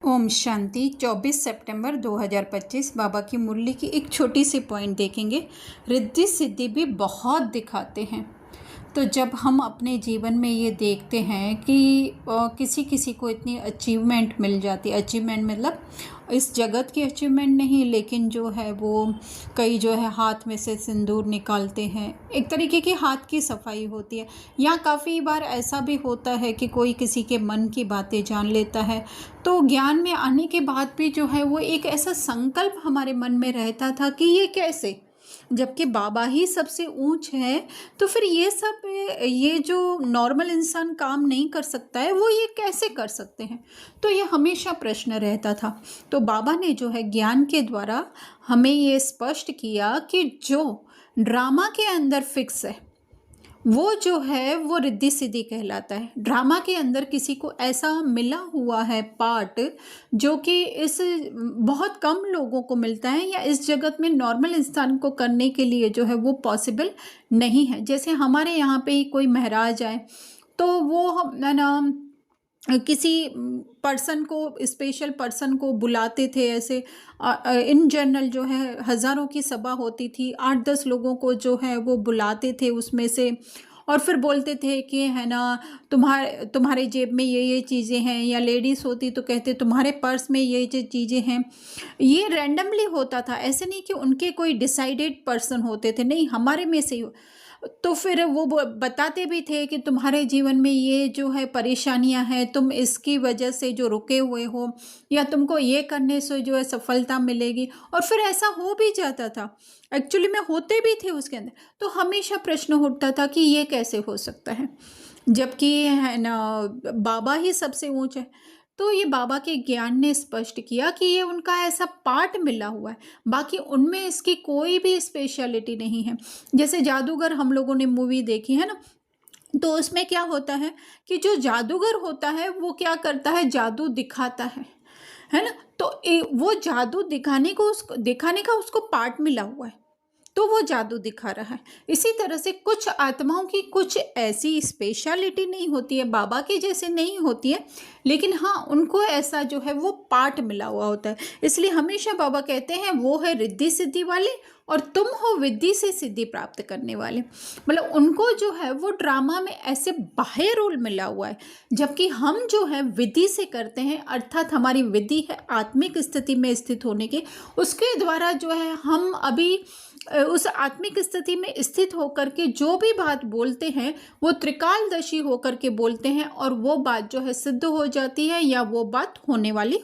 ओम शांति। 24 सितंबर 2025 बाबा की मुरली की एक छोटी सी पॉइंट देखेंगे। रिद्धि सिद्धि भी बहुत दिखाते हैं। तो जब हम अपने जीवन में ये देखते हैं कि किसी किसी को इतनी अचीवमेंट मिल जाती है, अचीवमेंट मतलब इस जगत की अचीवमेंट नहीं, लेकिन जो है वो कई जो है हाथ में से सिंदूर निकालते हैं, एक तरीके की हाथ की सफाई होती है। या काफ़ी बार ऐसा भी होता है कि कोई किसी के मन की बातें जान लेता है। तो ज्ञान में आने के बाद भी जो है वो एक ऐसा संकल्प हमारे मन में रहता था कि ये कैसे, जबकि बाबा ही सबसे ऊंच है, तो फिर ये सब, ये जो नॉर्मल इंसान काम नहीं कर सकता है वो ये कैसे कर सकते हैं। तो ये हमेशा प्रश्न रहता था। तो बाबा ने जो है ज्ञान के द्वारा हमें ये स्पष्ट किया कि जो ड्रामा के अंदर फिक्स है वो जो है वो रिद्धि सिद्धि कहलाता है। ड्रामा के अंदर किसी को ऐसा मिला हुआ है पार्ट जो कि इस बहुत कम लोगों को मिलता है, या इस जगत में नॉर्मल इंसान को करने के लिए जो है वो पॉसिबल नहीं है। जैसे हमारे यहाँ पे ही कोई महाराज आए तो वो हम ना किसी पर्सन को, स्पेशल पर्सन को बुलाते थे। ऐसे इन जनरल जो है हज़ारों की सभा होती थी, 8-10 लोगों को जो है वो बुलाते थे उसमें से, और फिर बोलते थे कि है ना तुम्हारे जेब में ये चीज़ें हैं, या लेडीज़ होती तो कहते तुम्हारे पर्स में ये चीज़ें हैं। ये रैंडमली होता था, ऐसे नहीं कि उनके कोई डिसाइडेड पर्सन होते थे, नहीं, हमारे में से ही। तो फिर वो बताते भी थे कि तुम्हारे जीवन में ये जो है परेशानियां हैं, तुम इसकी वजह से जो रुके हुए हो, या तुमको ये करने से जो है सफलता मिलेगी। और फिर ऐसा हो भी जाता था, एक्चुअली में होते भी थे उसके अंदर। तो हमेशा प्रश्न उठता था कि ये कैसे हो सकता है, जबकि है ना बाबा ही सबसे ऊंच है। तो ये बाबा के ज्ञान ने स्पष्ट किया कि ये उनका ऐसा पार्ट मिला हुआ है, बाकी उनमें इसकी कोई भी स्पेशलिटी नहीं है। जैसे जादूगर हम लोगों ने मूवी देखी है ना, तो उसमें क्या होता है कि जो जादूगर होता है वो क्या करता है, जादू दिखाता है ना। तो वो जादू दिखाने का उसको पार्ट मिला हुआ है, तो वो जादू दिखा रहा है। इसी तरह से कुछ आत्माओं की कुछ ऐसी स्पेशलिटी नहीं होती है, बाबा के जैसे नहीं होती है, लेकिन हाँ उनको ऐसा जो है वो पार्ट मिला हुआ होता है। इसलिए हमेशा बाबा कहते हैं वो है रिद्धि सिद्धि वाले, और तुम हो विद्धि से सिद्धि प्राप्त करने वाले। मतलब उनको जो है वो ड्रामा में ऐसे बाह्य रोल मिला हुआ है, जबकि हम जो है विधि से करते हैं, अर्थात हमारी विधि है आत्मिक स्थिति में स्थित होने के। उसके द्वारा जो है हम अभी उस आत्मिक स्थिति में स्थित होकर के जो भी बात बोलते हैं वो त्रिकालदर्शी होकर के बोलते हैं, और वो बात जो है सिद्ध हो जाती है, या वो बात होने वाली